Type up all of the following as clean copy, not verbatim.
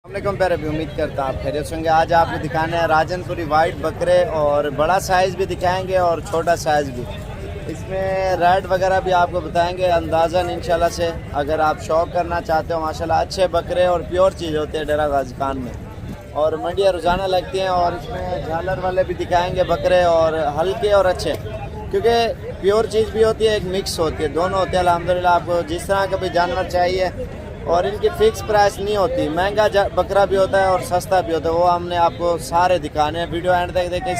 वालेकुम प्यारे भी, उम्मीद करता आप खैरियत होंगे। आज आपको दिखाना है राजनपुरी वाइट बकरे, और बड़ा साइज़ भी दिखाएंगे और छोटा साइज़ भी। इसमें रेट वगैरह भी आपको बताएंगे अंदाज़न इंशाल्लाह से। अगर आप शौक करना चाहते हो, माशाल्लाह अच्छे बकरे और प्योर चीज़ होते हैं डेरा गाजी खान में, और मंडियाँ रोज़ाना लगती हैं। और इसमें झालर वाले भी दिखाएंगे बकरे, और हल्के और अच्छे, क्योंकि प्योर चीज़ भी होती है, एक मिक्स होती है, दोनों होते हैं अल्हम्दुलिल्लाह। आपको जिस तरह का भी जानवर चाहिए, और इनकी फ़िक्स प्राइस नहीं होती, महंगा बकरा भी होता है और सस्ता भी होता है। वो हमने आपको सारे दिखाने हैं। वीडियो एंड तक देखें,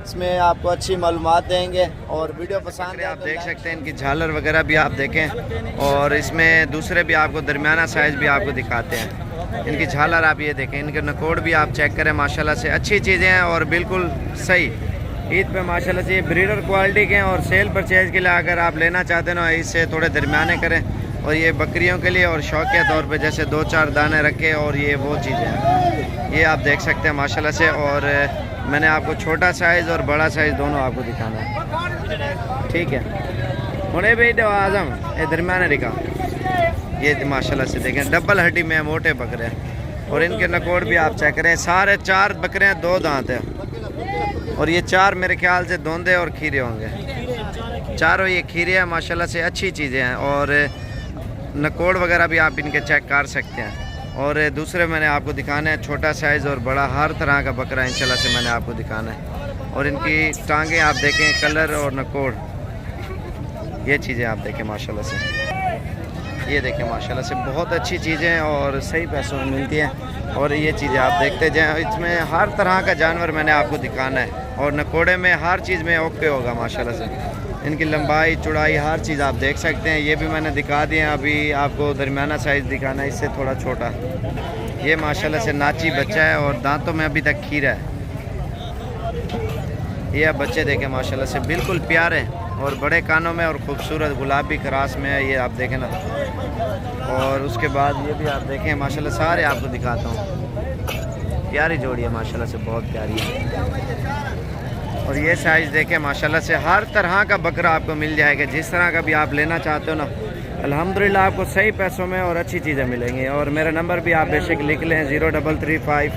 इसमें आपको अच्छी मालूमात देंगे। और वीडियो पसंद है आप देख सकते हैं, इनकी झालर वगैरह भी आप देखें, और इसमें दूसरे भी आपको दरमियाना साइज़ भी आपको दिखाते हैं। इनकी झालर आप ये देखें, इनके नकोड़ भी आप चेक करें, माशाल्लाह से अच्छी चीज़ें हैं और बिल्कुल सही। ईद पे माशाल्लाह से ये ब्रीडर क्वालिटी के हैं, और सेल परचेज के लिए अगर आप लेना चाहते हैं ना, इससे थोड़े दरमियाने करें। और ये बकरियों के लिए और शौकिया तौर पे जैसे 2-4 दाने रखे, और ये वो चीज़ें हैं, ये आप देख सकते हैं माशाल्लाह से। और मैंने आपको छोटा साइज़ और बड़ा साइज़ दोनों आपको दिखाना है, ठीक है। उन्हें भी दो आज़म ये दरमियाने दिखा, ये माशाल्लाह से देखें, डबल हड्डी में मोटे बकरे हैं। और इनके नकोड़ भी आप चेक करें, सारे 4 बकरे हैं, 2 दांत हैं, और ये 4 मेरे ख्याल से धोंदे और खीरे होंगे, चारों ये खीरे हैं माशाल्लाह से। अच्छी चीज़ें हैं, और नकोड़ वगैरह भी आप इनके चेक कर सकते हैं। और दूसरे मैंने आपको दिखाना है छोटा साइज़ और बड़ा, हर तरह का बकरा इंशाल्लाह से मैंने आपको दिखाना है। और इनकी टांगें आप देखें, कलर और नकोड़, ये चीज़ें आप देखें माशाल्लाह से। ये देखें माशाल्लाह से, बहुत अच्छी चीज़ें हैं और सही पैसों में मिलती हैं। और ये चीज़ें आप देखते जाएँ, इसमें हर तरह का जानवर मैंने आपको दिखाना है, और नकोड़े में हर चीज़ में ओके होगा माशाल्लाह से। इनकी लंबाई चौड़ाई हर चीज़ आप देख सकते हैं। ये भी मैंने दिखा दिए, अभी आपको दरमियाना साइज़ दिखाना है, इससे थोड़ा छोटा। ये माशाल्लाह से नाची बच्चा है, और दांतों में अभी तक खीरा है। ये आप बच्चे देखें माशाल्लाह से, बिल्कुल प्यारे और बड़े कानों में, और खूबसूरत गुलाबी क्रास में है, ये आप देखें ना। और उसके बाद ये भी आप देखें माशाल्लाह, सारे आपको दिखाता हूँ। प्यारी जोड़ी है माशाल्लाह से, बहुत प्यारी है। और ये साइज़ देखें माशाल्लाह से, हर तरह का बकरा आपको मिल जाएगा, जिस तरह का भी आप लेना चाहते हो ना, अल्हम्दुलिल्लाह आपको सही पैसों में और अच्छी चीज़ें मिलेंगी। और मेरा नंबर भी आप बेशक लिख लें, 0335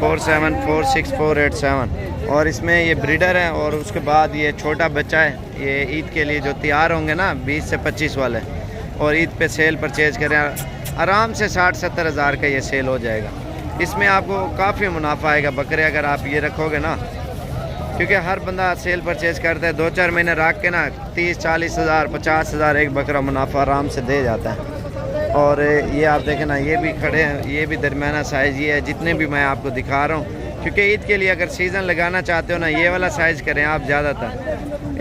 4746 और इसमें ये ब्रीडर है। और उसके बाद ये छोटा बच्चा है, ये ईद के लिए जो तैयार होंगे ना 20 से 25 वाले, और ईद पे सेल परचेज़ करें, आराम से 60-70 हज़ार का ये सेल हो जाएगा। इसमें आपको काफ़ी मुनाफा आएगा बकरे अगर आप ये रखोगे ना, क्योंकि हर बंदा सेल परचेज़ करता है, 2-4 महीने रख के ना 30-40 हज़ार 50 हज़ार एक बकरा मुनाफा आराम से दे जाता है। और ये आप देखें ना, ये भी खड़े हैं, ये भी दरमियाना साइज़ ये है, जितने भी मैं आपको दिखा रहा हूँ। क्योंकि ईद के लिए अगर सीज़न लगाना चाहते हो ना, ये वाला साइज़ करें आप ज़्यादातर,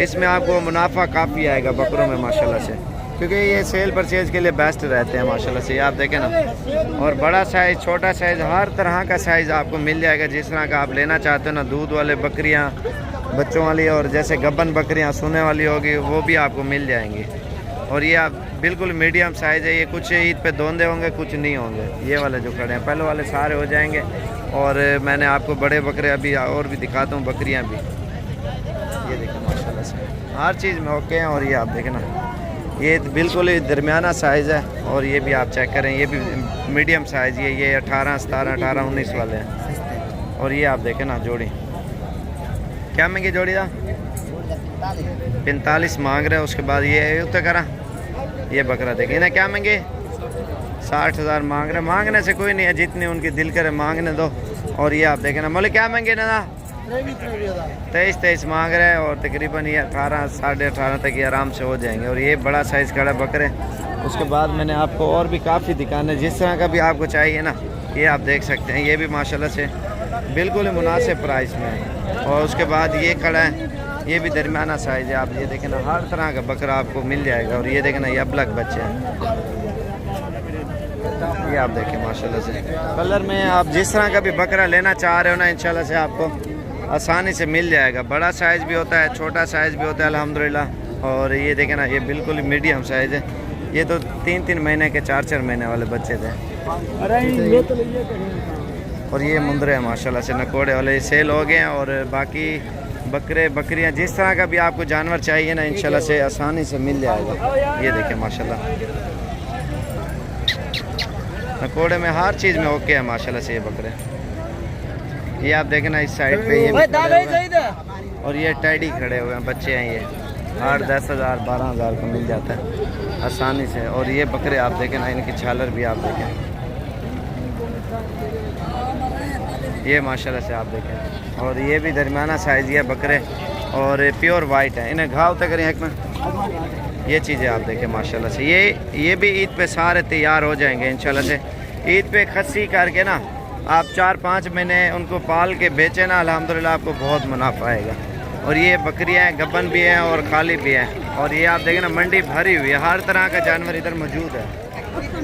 इसमें आपको मुनाफा काफ़ी आएगा बकरों में माशाल्लाह से, क्योंकि ये सेल परचेज़ के लिए बेस्ट रहते हैं माशाल्लाह से। आप देखें ना, और बड़ा साइज़ छोटा साइज़ हर तरह का साइज़ आपको मिल जाएगा, जिस तरह का आप लेना चाहते हो ना। दूध वाले बकरियां, बच्चों वाली, और जैसे गब्बन बकरियां सोने वाली होगी, वो भी आपको मिल जाएंगी। और ये आप बिल्कुल मीडियम साइज़ है, ये कुछ ईद पे धोंदे होंगे, कुछ नहीं होंगे। ये वाले जो खड़े हैं, पहले वाले सारे हो जाएंगे। और मैंने आपको बड़े बकरे अभी और भी दिखाता हूँ, बकरियाँ भी। ये देखें माशाल्लाह से, हर चीज़ में ओके हैं। और ये आप देखें ना, ये बिल्कुल ही दरमियाना साइज़ है। और ये भी आप चेक करें, ये भी मीडियम साइज़, ये 18, 17, 18, 19 वाले हैं। और ये आप देखें ना, जोड़ी क्या महंगी जोड़ी था, 45 मांग रहे हैं। उसके बाद ये उत्तर करा, ये बकरा देखें ना, क्या महंगे, 60 हज़ार मांग रहे हैं। मांगने से कोई नहीं है, जितने उनकी दिल करे मांगने दो। और ये आप देखें ना, बोले क्या महंगे ना, 23 मांग रहे हैं, और तकरीबन ये 18, 18.5 तक ये आराम से हो जाएंगे। और ये बड़ा साइज़ खड़ा बकरे। उसके बाद मैंने आपको और भी काफ़ी दिखाने, जिस तरह का भी आपको चाहिए ना, ये आप देख सकते हैं। ये भी माशाल्लाह से बिल्कुल ही मुनासिब प्राइस में है। और उसके बाद ये खड़ा है, ये भी दरमियाना साइज़ है। आप ये देखें ना, हर तरह का बकरा आपको मिल जाएगा। और ये देखें ना, ये अबलग बच्चे हैं, ये आप देखें माशाल्लाह से। कलर में आप जिस तरह का भी बकरा लेना चाह रहे हो ना, इंशाल्लाह से आपको आसानी से मिल जाएगा। बड़ा साइज़ भी होता है, छोटा साइज़ भी होता है अल्हम्दुलिल्लाह। और ये देखें ना, ये बिल्कुल मीडियम साइज़ है। ये तो 3-3 महीने के 4-4 महीने वाले बच्चे थे। और ये मुंदरे हैं माशाल्लाह से, नकोड़े वाले सेल हो गए हैं। और बाकी बकरे बकरियां जिस तरह का भी आपको जानवर चाहिए ना, इंशाल्लाह से आसानी से मिल जाएगा। ये देखें माशाल्लाह, नकोड़े में हर चीज़ में ओके है माशाल्लाह से ये बकरे। ये आप देखें ना इस साइड पे ये भी खड़े हुए हैं और ये टैडी खड़े हुए हैं, बच्चे हैं ये 8-10 हज़ार 12 हज़ार को मिल जाता है आसानी से। और ये बकरे आप देखें ना, इनकी छालर भी आप देखें, ये माशाल्लाह से आप देखें। और ये भी दरमियाना साइज़ ये बकरे और प्योर वाइट है, इन्हें घाव तक करें एक में। ये चीज़ें आप देखें माशाल्लाह से। ये भी ईद पे सारे तैयार हो जाएंगे इंशाल्लाह से। ईद पे खस्सी करके ना आप 4-5 महीने उनको पाल के बेचे ना, अल्हम्दुलिल्लाह आपको बहुत मुनाफा आएगा। और ये बकरियां हैं, गब्बन भी हैं और खाली भी हैं। और ये आप देखें ना मंडी भरी हुई है, हर तरह का जानवर इधर मौजूद है,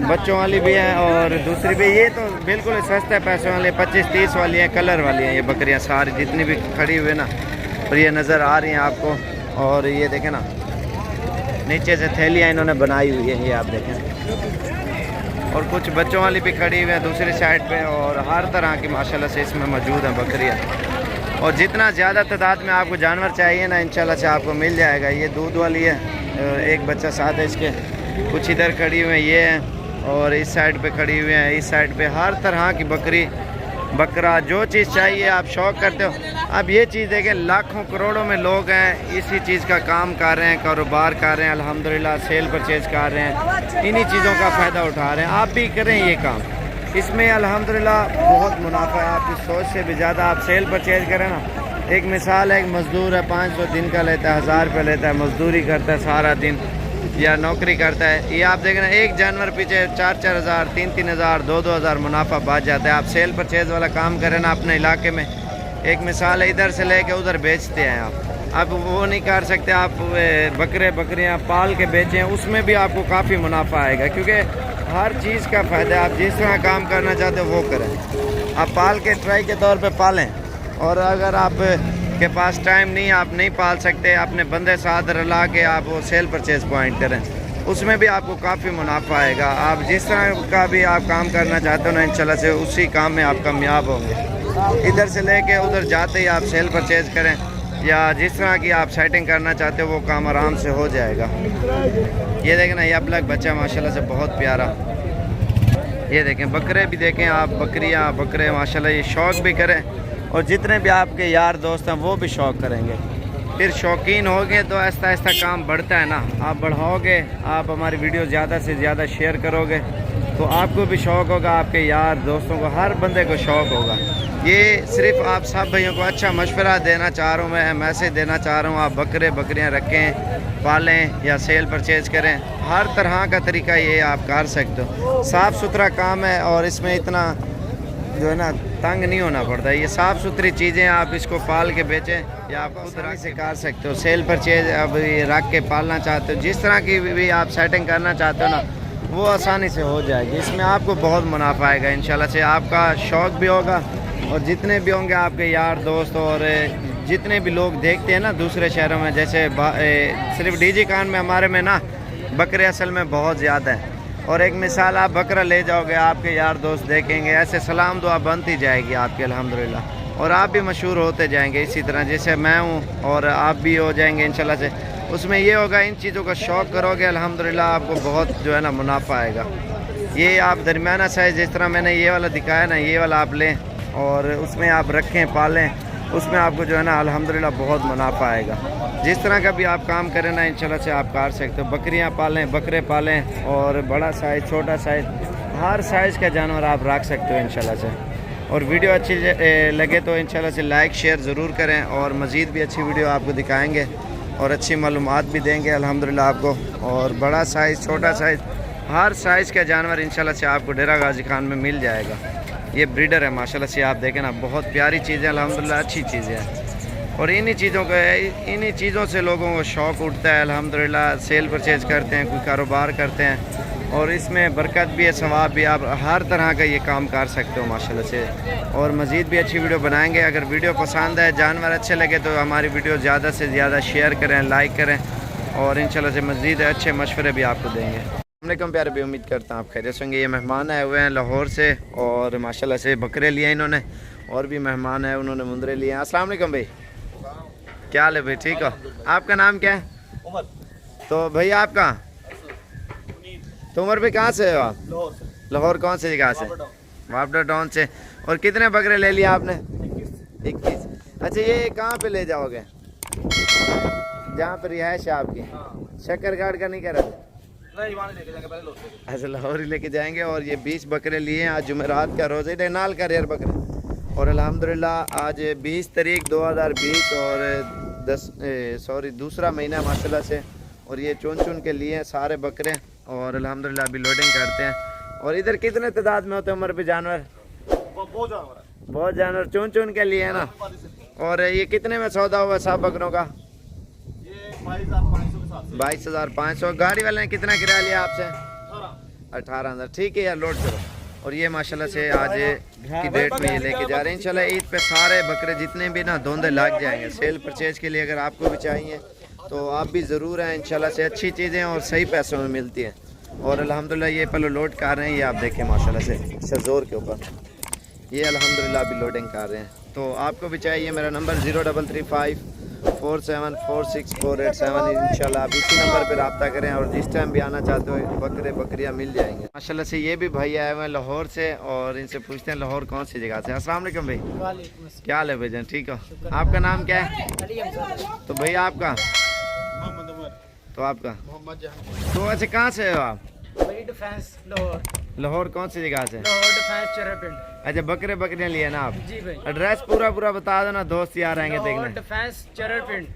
बच्चों वाली भी हैं और दूसरी भी। ये तो बिल्कुल सस्ते पैसों वाली 25-30 वाली हैं, कलर वाली हैं ये बकरियां सारी जितनी भी खड़ी हुई है ना। और ये नज़र आ रही हैं आपको। और ये देखें ना नीचे से थैलियाँ इन्होंने बनाई हुई है, ये आप देखें। और कुछ बच्चों वाली भी खड़ी हुई है दूसरी साइड पे। और हर तरह की माशाल्लाह से इसमें मौजूद हैं बकरियाँ। और जितना ज़्यादा तादाद में आपको जानवर चाहिए ना इंशाल्लाह से आपको मिल जाएगा। ये दूध वाली है, एक बच्चा साथ है इसके। कुछ इधर खड़ी हुई हैं ये हैं और इस साइड पे खड़ी हुई हैं, इस साइड पे हर तरह की बकरी बकरा जो चीज़ चाहिए आप शौक़ करते हो। अब ये चीज़ देखें, लाखों करोड़ों में लोग हैं इसी चीज़ का काम कर रहे हैं, कारोबार कर रहे हैं, अल्हम्दुलिल्लाह सेल परचेज कर रहे हैं, इन्हीं चीज़ों का फ़ायदा उठा रहे हैं। आप भी करें ये काम, इसमें अल्हम्दुलिल्लाह बहुत मुनाफा है। आपकी सोच से भी ज़्यादा आप सेल परचेज करें ना। एक मिसाल है, एक मज़दूर है 500 दिन का लेता है, 1000 रुपये लेता है, मज़दूरी करता है सारा दिन या नौकरी करता है। ये आप देखें ना एक जानवर पीछे 4-4 हज़ार 3-3 हज़ार 2-2 हज़ार मुनाफा बच जाता है। आप सेल परचेज वाला काम करें ना अपने इलाके में, एक मिसाल है इधर से लेके उधर बेचते हैं आप। अब वो नहीं कर सकते आप बकरियां पाल के बेचें, उसमें भी आपको काफ़ी मुनाफा आएगा क्योंकि हर चीज़ का फ़ायदा है। आप जिस तरह काम करना चाहते हो वो करें। आप पाल के ट्राई के तौर पे पालें। और अगर आप के पास टाइम नहीं, आप नहीं पाल सकते, अपने बंदे साथ रला के आप वो सेल परचेज पॉइंट करें, उसमें भी आपको काफ़ी मुनाफा आएगा। आप जिस तरह का भी आप काम करना चाहते हो ना इंशाल्लाह से उसी काम में आप कामयाब होंगे। इधर से लेके उधर जाते ही आप सेल परचेज करें या जिस तरह की आप सेटिंग करना चाहते हो वो काम आराम से हो जाएगा। ये देखें ना, ये अपलग बच्चा माशाल्लाह से बहुत प्यारा। ये देखें बकरे भी देखें आप, बकरियां बकरे माशाल्लाह। ये शौक़ भी करें और जितने भी आपके यार दोस्त हैं वो भी शौक़ करेंगे। फिर शौकीन हो गए तो आहिस्ता आहिस्ता काम बढ़ता है ना। आप बढ़ाओगे, आप हमारी वीडियो ज़्यादा से ज़्यादा शेयर करोगे तो आपको भी शौक़ होगा, आपके यार दोस्तों को, हर बंदे को शौक़ होगा। ये सिर्फ आप सब भाइयों को अच्छा मशवरा देना चाह रहा हूँ, मैं मैसेज देना चाह रहा हूँ। आप बकरियाँ रखें, पालें या सेल परचेज करें, हर तरह का तरीका ये आप कर सकते हो। साफ़ सुथरा काम है और इसमें इतना जो है ना तंग नहीं होना पड़ता। ये साफ़ सुथरी चीज़ें आप इसको पाल के बेचें या आप खुद तरह से कर सकते हो। सेल परचेज अब ये रख के पालना चाहते हो, जिस तरह की भी आप सेटिंग करना चाहते हो ना वो आसानी से हो जाएगी। इसमें आपको बहुत मुनाफा आएगा इंशाल्लाह से। आपका शौक़ भी होगा और जितने भी होंगे आपके यार दोस्त और जितने भी लोग देखते हैं ना दूसरे शहरों में, जैसे सिर्फ डीजी खान में हमारे में ना बकरे असल में बहुत ज़्यादा है। और एक मिसाल, आप बकरा ले जाओगे, आपके यार दोस्त देखेंगे, ऐसे सलाम दुआ बनती जाएगी आपकी अल्हम्दुलिल्लाह। और आप भी मशहूर होते जाएंगे इसी तरह जैसे मैं हूँ और आप भी हो जाएंगे इंशाल्लाह से। उसमें ये होगा, इन चीज़ों का शौक़ करोगे अल्हम्दुलिल्लाह आपको बहुत जो है ना मुनाफा आएगा। ये आप दरमियाना साइज़ जिस तरह मैंने ये वाला दिखाया ना, ये वाला आप लें और उसमें आप रखें पालें, उसमें आपको जो है ना अल्हम्दुलिल्लाह बहुत मुनाफा आएगा। जिस तरह का भी आप काम करें ना इंशाल्लाह से आप कर सकते हो। बकरियां पालें, बकरे पालें और बड़ा साइज़ छोटा साइज़ हर साइज़ का जानवर आप रख सकते हो इंशाल्लाह से। और वीडियो अच्छी लगे तो इंशाल्लाह से लाइक शेयर ज़रूर करें और मज़ीद भी अच्छी वीडियो आपको दिखाएँगे और अच्छी मालूमात भी देंगे अल्हम्दुलिल्लाह आपको। और बड़ा साइज़ छोटा साइज़ हर साइज़ का जानवर इंशाल्लाह से आपको डेरा गाजी खान में मिल जाएगा। ये ब्रीडर है माशाल्लाह से, आप देखें ना बहुत प्यारी चीज़ है अल्हम्दुलिल्लाह, अच्छी चीज़ें हैं। और इन्हीं चीज़ों से लोगों को शौक़ उठता है अल्हम्दुलिल्लाह, सेल परचेज करते हैं, कोई कारोबार करते हैं और इसमें बरकत भी है, सवाब भी। आप हर तरह का ये काम कर सकते हो माशाल्लाह से। और मज़ीद भी अच्छी वीडियो बनाएंगे। अगर वीडियो पसंद है, जानवर अच्छे लगे तो हमारी वीडियो ज़्यादा से ज़्यादा शेयर करें, लाइक करें और इंशाल्लाह से मज़ीद अच्छे मशवरे भी आपको देंगे। अस्सलामुअलैकुम प्यारे भी, उम्मीद करता हूँ आप खैरियत होंगे। ये मेहमान आए हुए हैं लाहौर से और माशाल्लाह से बकरे लिए इन्होंने, और भी मेहमान है उन्होंने मुंदरे लिए हैं। अस्सलाम वालेकुम भाई, क्या हाल है भाई? ठीक हो? आपका नाम क्या है? उमर। तो भाई आप कहाँ? तो उमर भाई कहाँ से हो आप? लाहौर कौन सी जगह से? वापडा टाउन से। और कितने बकरे ले लिए आपने? 21। अच्छा ये कहाँ पे ले जाओगे? जहाँ पर रिहाइश है आपकी? शक्कर गार्ड का नहीं कह रहा? अच्छा लाहौर ही लेके जाएंगे। और ये 20 बकरे लिए हैं। आज जुमेरात का रोज़ है, नाल का रेयर बकरे। और अल्हम्दुलिल्लाह आज 20 तारीख 2020 और दूसरा महीना माशाल्लाह से। और ये चुन चुन के लिए सारे बकरे। और अल्हम्दुलिल्लाह अभी लोडिंग करते हैं। और इधर कितने तादाद में होते हैं उम्र पे जानवर? बहुत जानवर चुन चुन के लिए है ना। और ये कितने में सौदा हुआ सब बकरों का? 22,500। गाड़ी वाले ने कितना किराया लिया आपसे? 18,000। ठीक है यार, लोड करो। और ये माशाल्लाह से आज की डेट में ये लेके जा रहे हैं। इंशाल्लाह ईद पे सारे बकरे जितने भी ना धोंधे लग जाएंगे। सेल परचेज के लिए अगर आपको भी चाहिए तो आप भी ज़रूर हैं। इंशाल्लाह से अच्छी चीज़ें और सही पैसों में मिलती हैं। और अल्हम्दुलिल्लाह ये पहले लोड कर रहे हैं। ये आप देखें माशाल्लाह से शज़ोर के ऊपर ये अल्हम्दुलिल्लाह अभी लोडिंग कर रहे हैं। तो आपको भी चाहिए, मेरा नंबर 033547464887। इंशाल्लाह आप इसी नंबर पर रब्ता करें। और जिस टाइम भी आना चाहते हो बकरे बकरियाँ मिल जाएंगे माशाल्लाह से। ये भी भाई आए हुए हैं लाहौर से। और इनसे पूछते हैं लाहौर कौन सी जगह से। अस्सलाम वालेकुम भाई, क्या हाल है भाईजान? ठीक हो? आपका नाम क्या है? तो भाई आपका? तो आपका? तो अच्छा कहाँ से हो आप? लाहौर। लाहौर कौन सी जगह से? लाहौर डिफेंस चरपिंड। अच्छा बकरे बकरियाँ लिए ना आप? जी भाई। एड्रेस पूरा बता दो ना, दोस्त यार आएंगे देखने। डिफेंस चरपिंड।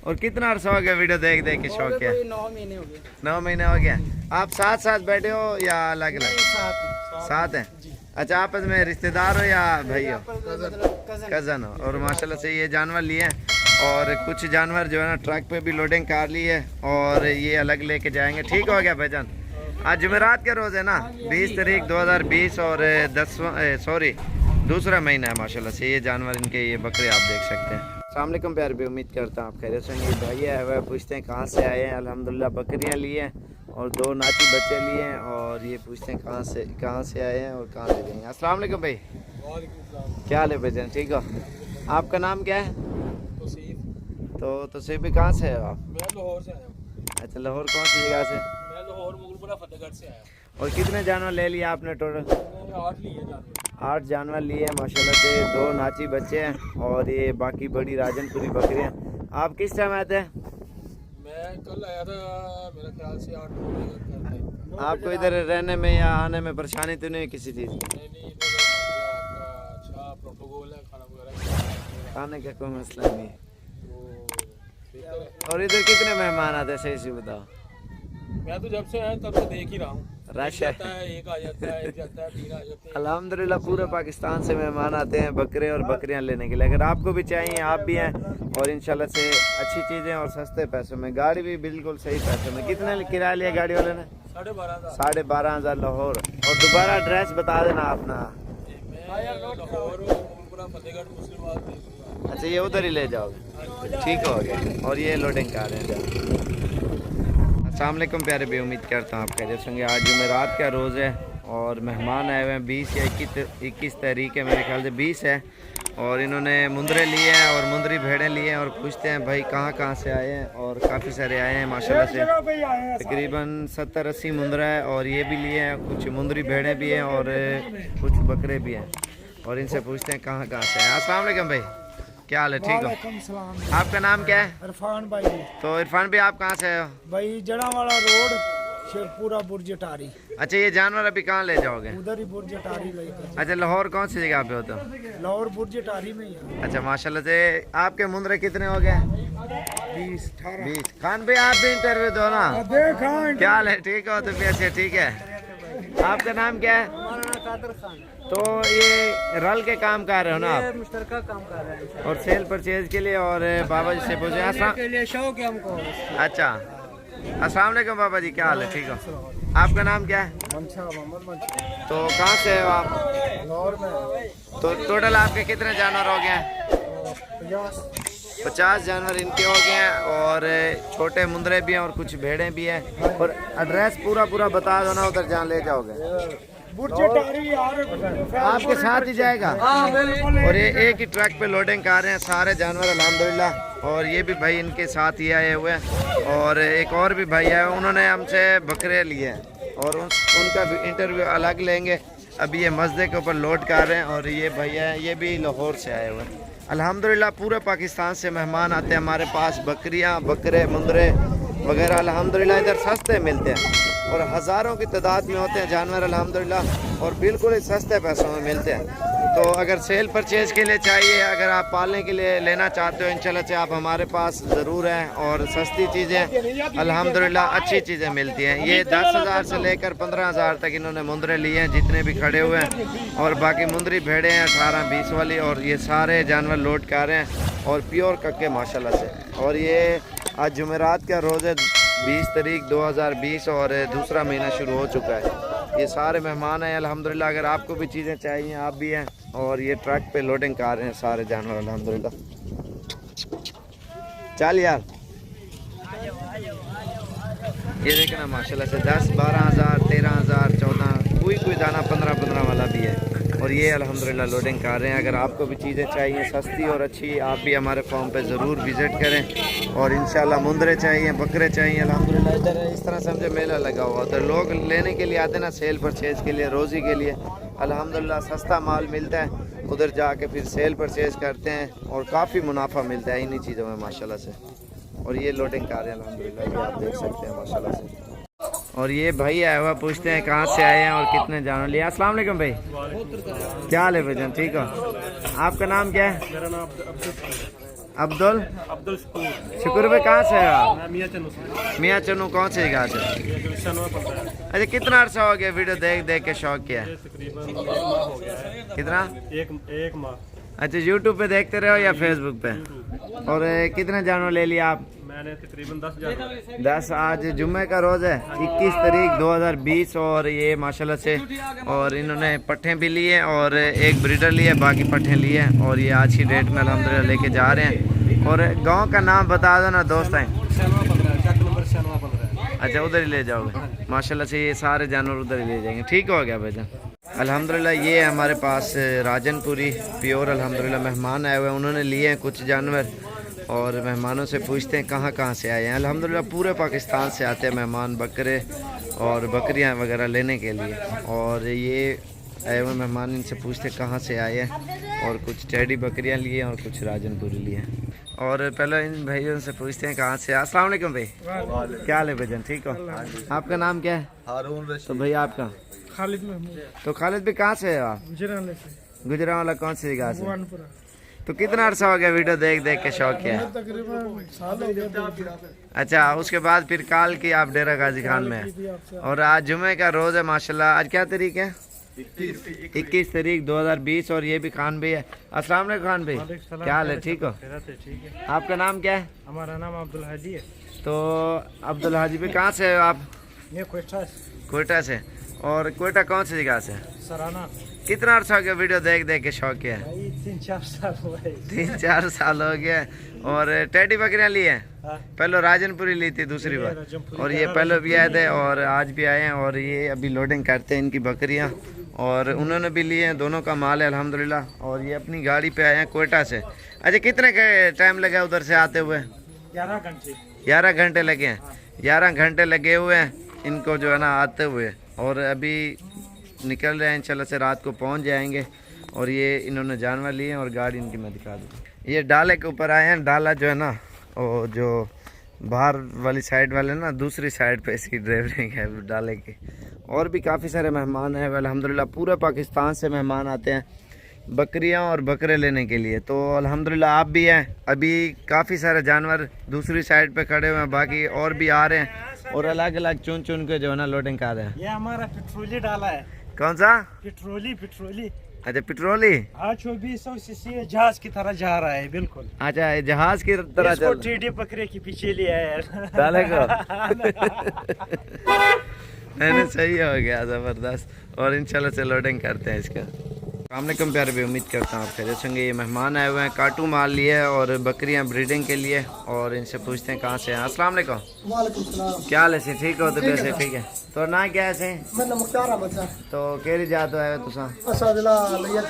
और कितना अर्सा हो गया वीडियो देख देख के शौक है? 9 महीने हो गए। 9 महीने हो गया। आप साथ साथ बैठे हो या अलग अलग? साथ हैं। अच्छा आपस में रिश्तेदार हो या भाई हो? कज़न हो। और माशाल्लाह से ये जानवर लिए हैं। और कुछ जानवर जो है ना ट्रक पे भी लोडिंग कर ली है। और ये अलग लेके जाएंगे। ठीक हो गया भाईजान? आज जुमेरात का रोज़ है ना, 20 तारीख 2020 और दूसरा महीना है माशाल्लाह से। ये जानवर इनके ये बकरे आप देख सकते हैं। अस्सलाम वालेकुम प्यार भी, उम्मीद करता हूँ आप खैरियत से होंगे। भाई आए हुए पूछते हैं कहाँ से आए हैं। अल्हम्दुलिल्लाह बकरियाँ लिए हैं और 2 नाची बच्चे लिए हैं। और ये पूछते हैं कहाँ से आए हैं और कहाँ ले जाएंगे। अस्सलाम वालेकुम भाई, क्या हाल है भाईजान? ठीक हो? आपका नाम क्या है? तो तौसीफ भी कहाँ से है आप? मैं लाहौर से आया हूँ। अच्छा लाहौर कौन सी जगह से? मैं लाहौर मुगलपुरा फतेहगढ़ से आया हूँ। और कितने जानवर ले लिए आपने टोटल? 8 लिए जानवर। 8 जानवर लिए हैं माशाल्लाह से। 2 नाची बच्चे हैं और ये बाकी बड़ी राजनपुरी बकरियाँ। आप किस टाइम आते हैं? मैं कल आया था, मेरा ख्याल से 8 बजे। आपको इधर रहने में या आने में परेशानी तो नहीं किसी चीज़? नहीं, अच्छा प्रोटोकॉल है, खाना वगैरह खाने का कोई मसला नहीं है। और इधर कितने मेहमान आते हैं सही से बताओ? मैं तो जब से आया तब से देख ही रहा हूँ। रश है। एक आ जाता है, एक जाता है, 3 आ जाते हैं। अल्हम्दुलिल्लाह पूरे पाकिस्तान से मेहमान आते हैं बकरे और बकरियां लेने के लिए। अगर आपको भी चाहिए आप भी हैं। और इंशाल्लाह से अच्छी चीज़ें और सस्ते पैसों में, गाड़ी भी बिल्कुल सही पैसों में। कितने किराया लिया गाड़ी वाले ने? 12,500 लाहौर। और दोबारा एड्रेस बता देना अपना। अच्छा ये उधर ही ले जाओगे? ठीक हो गया। और ये लोडिंग कर रहे हैं। अस्सलाम वालेकुम प्यारे भी, उम्मीद करता हूँ आप खैरियत से होंगे। आज जुमेरात का रोज़ है और मेहमान आए हुए हैं। 20 या 21 तारीख है मेरे ख्याल से, 20 है। और इन्होंने मुंदरे लिए हैं और मुंदरी भेड़ें लिए हैं। और पूछते हैं भाई कहाँ से आए हैं। और काफ़ी सारे आए हैं माशाल्लाह से, तकरीबन 70-80 मुंदरा है। और ये भी लिए हैं, कुछ मुंदरी भेड़ें भी हैं और कुछ बकरे भी हैं। और इनसे पूछते हैं कहाँ से आए। अस्सलाम वालेकुम भाई, क्या हाल है? ठीक हो? आपका नाम क्या है? इरफान भाई। तो इरफान भाई आप कहाँ से आए हो? भाई जड़ावाला रोड, शेरपुरा बुर्ज टारी। अच्छा ये जानवर अभी कहाँ ले जाओगे? उधर ही बुर्ज टारी लेकर। अच्छा लाहौर कौन सी जगह पे हो तो? लाहौर बुर्ज टारी में ही है। अच्छा माशाल्लाह से। आपके मुंदरे कितने हो गए? 20 18। 20। खान भाई आप भी इंटरव्यू दो ना। क्या हाल है? ठीक हो? तो पैसे ठीक है। आपका नाम क्या है? कादर खान। तो ये रल के काम कर रहे हो ना आप? मुश्तरका काम कर रहे हैं और सेल परचेज के लिए। और बाबा जी से पूछे। के लिए शौक है हमको। अच्छा अस्सलाम वालेकुम बाबा जी, क्या हाल है? ठीक हो? आपका नाम क्या है? तो कहाँ से हो आप? लाहौर में। तो टोटल आपके कितने जानवर हो गए हैं? 50 जानवर इनके हो गए हैं। और छोटे मुंदरे भी हैं और कुछ भेड़ें भी हैं। और एड्रेस पूरा बता दो ना, उधर जहाँ ले जाओगे। आपके साथ ही जाएगा? और ये एक ही ट्रक पे लोडिंग कर रहे हैं सारे जानवर अल्हम्दुलिल्लाह। और ये भी भाई इनके साथ ही आए हुए हैं। और एक और भी भाई है, उन्होंने हमसे बकरे लिए हैं। और उनका भी इंटरव्यू अलग लेंगे। अभी ये मस्जिद के ऊपर लोड कर रहे हैं और ये भैया हैं, ये भी लाहौर से आए हुए हैं। अल्हम्दुलिल्लाह पूरे पाकिस्तान से मेहमान आते हैं हमारे पास। बकरियां, बकरे, मुंदरे वगैरह अल्हम्दुलिल्लाह इधर सस्ते मिलते हैं और हज़ारों की तादाद में होते हैं जानवर अल्हम्दुलिल्लाह, और बिल्कुल ही सस्ते पैसों में मिलते हैं। तो अगर सेल परचेज़ के लिए चाहिए, अगर आप पालने के लिए लेना चाहते हो, इंशाल्लाह से आप हमारे पास ज़रूर हैं। और सस्ती चीज़ें अल्हम्दुलिल्लाह अच्छी चीज़ें मिलती हैं। ये 10,000 से लेकर 15,000 तक इन्होंने मुंदरे लिए हैं जितने भी खड़े हुए हैं, और बाकी मुंदरी भेड़े हैं 18-20 वाली, और ये सारे जानवर लोड कर रहे हैं और प्योर कक्के माशाल्लाह से। और ये आज जुमेरात का रोज़ है 20 तारीख 2020 और दूसरा महीना शुरू हो चुका है। ये सारे मेहमान हैं अल्हम्दुलिल्लाह। अगर आपको भी चीज़ें चाहिए आप भी हैं, और ये ट्रक पे लोडिंग कर रहे हैं सारे जानवर अल्हम्दुलिल्लाह। चल यार, ये देखना माशाल्लाह से 10-12 हज़ार, 13 हज़ार, 14, कोई दाना 15 वाला भी है। और ये अल्हम्दुलिल्लाह लोडिंग कर रहे हैं। अगर आपको भी चीज़ें चाहिए सस्ती और अच्छी, आप भी हमारे फार्म पे ज़रूर विज़िट करें। और इंशाल्लाह मुंदरे चाहिए, बकरे चाहिए अल्हम्दुलिल्लाह, इधर इस तरह समझे मेला लगा हुआ उधर लोग लेने के लिए आते ना, सेल परचेज़ के लिए, रोज़ी के लिए। अल्हम्दुलिल्लाह सस्ता माल मिलता है, उधर जाके फिर सेल परचेज़ करते हैं और काफ़ी मुनाफा मिलता है इन्हीं चीज़ों में माशाल्लाह से। और ये लोडिंग कर रहे हैं अल्हम्दुलिल्लाह, ये आप देख सकते हैं माशाल्लाह से। और ये भाई आया हुआ पूछते हैं कहाँ से आए हैं और कितने जानवर लिए। अस्सलाम वालेकुम भाई, क्या हाल है भाईजान, ठीक हो? आपका नाम क्या है? मेरा नाम अब्दुल शुक्र भाई, कहाँ से है आप? मियाँ चन्नू, कौन से जगह से? अच्छा, कितना अर्सा हो गया वीडियो देख देख के शौक किया? तकरीबन 1 माह हो गया है। कितना? एक माह। अच्छा, यूट्यूब पे देखते रहे हो या फेसबुक पे? और कितने जानवर ले लिया आप? मैंने तकरीबन 10 जानवर। 10। आज जुम्मे का रोज़ है 21 तारीख 2020, और ये माशाल्लाह से, और इन्होंने पट्ठे भी लिए और एक ब्रीडर लिए, बाकी पट्ठे लिए, और ये आज की डेट में अल्हम्दुलिल्लाह लेके जा रहे हैं। और गांव का नाम बता दो ना दोस्त हैं। 15। अच्छा, उधर ही ले जाओगे माशाल्लाह से, ये सारे जानवर उधर ही ले जाएंगे। ठीक हो गया भाईजान अल्हम्दुलिल्लाह। ये हमारे पास राजनपुरी प्योर अल्हम्दुलिल्लाह मेहमान आए हुए हैं, उन्होंने लिए हैं कुछ जानवर, और मेहमानों से पूछते हैं कहाँ से आए हैं। अल्हम्दुलिल्लाह पूरे पाकिस्तान से आते हैं मेहमान बकरे और बकरियां वगैरह लेने के लिए। और ये आए हुए मेहमान, इनसे पूछते कहाँ से आए हैं, और कुछ टेडी बकरियां लिए और कुछ राजनपुरी लिए। और पहले इन भाइयों से पूछते हैं कहाँ से। अस्सलाम वालेकुम भाई, क्या हाल है भाईजान, ठीक हो? आपका नाम क्या है? हारून रशीद। तो भाई आपका? खालिद महमूद। तो खालिद भी कहाँ से है आप? गुजराले से। गुजरावाला कौन सी जगह से? भगवानपुरा। तो कितना अर्सा हो गया वीडियो देख देख के शौक किया? तकरीबन साल हो गया। अच्छा, उसके बाद फिर काल की आप डेरा गाजी खान में हैं। और आज जुमे का रोज़ है माशाल्लाह। आज क्या तारीख है? 21 तारीख 2020, और ये भी खान भी है। अस्सलाम वालेकुम खान भाई, क्या हाल है, ठीक हो? ठीक है। आपका नाम क्या है? हमारा नाम अब्दुल हाजी है। तो अब्दुल हाजी भाई कहाँ से हो आप? ये कोयटा से। और कोयटा कौन सी जगह से? सराना। कितना अर्सा हो गया वीडियो देख देख के शौक किया? 3-4 साल हो गए। 3-4 साल हो गया। और टेडी बकरियाँ ली हैं? पहले राजनपुरी ली थी दूसरी बार, और ये पहले भी आए थे और आज भी आए हैं। और ये अभी लोडिंग करते हैं इनकी बकरियाँ, और उन्होंने भी लिए हैं, दोनों का माल है अल्हम्दुलिल्लाह। और ये अपनी गाड़ी पे आए हैं कोयटा से। अच्छा, कितने टाइम लगा उधर से आते हुए? 11 घंटे। 11 घंटे लगे हैं। 11 घंटे लगे हुए हैं इनको जो है ना आते हुए, और अभी निकल रहे हैं इंशाल्लाह से, रात को पहुंच जाएंगे। और ये इन्होंने जानवर लिए हैं और गाड़ी इनकी मैं दिखा दूँ। ये डाले के ऊपर आए हैं। डाला जो है ना, वो जो बाहर वाली साइड वाले ना, दूसरी साइड पे इसकी ड्राइवरिंग है डाले की। और भी काफ़ी सारे मेहमान हैं अल्हम्दुलिल्लाह, पूरे पाकिस्तान से मेहमान आते हैं बकरियां और बकरे लेने के लिए। तो अल्हम्दुलिल्लाह आप भी हैं। अभी काफ़ी सारे जानवर दूसरी साइड पे खड़े हुए हैं, बाकी और भी आ रहे हैं, और अलग अलग चुन चुन के जो है ना लोडिंग कर रहे हैं। ये हमारा पेट्रोली डाला है। कौन सा? पेट्रोली। अच्छा, पेट्रोली। हाँ, 2400 सीसी जहाज की तरह जा रहा है बिल्कुल। अच्छा, जहाज की तरह इसको चल टेडी बकरे के पीछे लिया है डाले को। नहीं, सही हो गया, ज़बरदस्त। और इंशाल्लाह से लोडिंग करते हैं इसका। अस्सलाम प्यारे भी, उम्मीद करता हूँ आप खैरियत से होंगे। ये मेहमान आए हुए हैं, काटू माल लिए है और बकरियाँ ब्रीडिंग के लिए, और इनसे पूछते हैं कहाँ से हैं। अस्सलाम वालेकुम। वालेकुम सलाम। क्या हाल है? ठीक हो? तो वैसे ठीक है। तो ना क्या है? मैं मुख्तार अहमद साहब। तो केरी जात है तुसा? असादिला लिया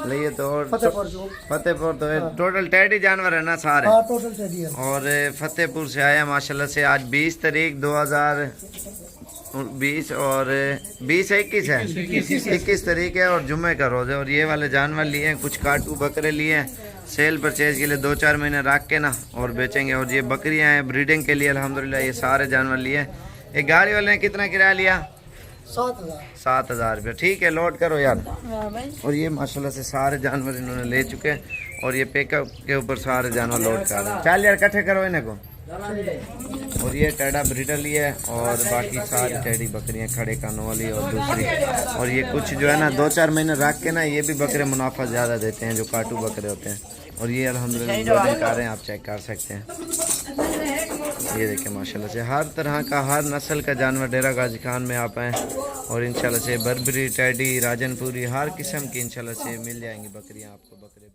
लिए तो और फतेहपुर जो। फतेहपुर तो टोटल टेडी जानवर है ना सारे? हाँ, टोटल टेडी है। और फतेहपुर से आया माशाल्लाह से। आज 20 तारीख 20 और 20 21 है, 21 तारीख है और जुम्मे का रोज़ है। और ये वाले जानवर लिए हैं, कुछ काटू बकरे लिए हैं सेल परचेज के लिए, 2-4 महीने रख के ना और बेचेंगे। और ये बकरियां हैं ब्रीडिंग के लिए अल्हम्दुलिल्लाह, ये सारे जानवर लिए हैं। एक गाड़ी वाले ने कितना किराया लिया? 7,000 रुपये। ठीक है, लोड करो यार। और ये माशाल्लाह से सारे जानवर इन्होंने ले चुके हैं और ये पिकअप के ऊपर सारे जानवर लोड कर रहे हैं। चल यार इकट्ठे करो इन्हें को। और ये टेढ़ा ब्रीडर लिए है और बाकी सारी टेढ़ी बकरियां खड़े कानों वाली और दूसरी। और ये कुछ जो है ना 2-4 महीने रख के ना ये भी बकरे मुनाफा ज़्यादा देते हैं जो काटू बकरे होते हैं। और ये अल्हम्दुलिल्लाह लोडिंग कर रहे हैं, आप चेक कर सकते हैं। ये देखें माशाल्लाह से हर तरह का हर नस्ल का जानवर डेरा गाजी खान में आप आएँ और इंशाल्लाह से बर्बरी, टेडी, राजनपुरी हर किस्म की इंशाल्लाह से मिल जाएंगी बकरियाँ आपको। बकरे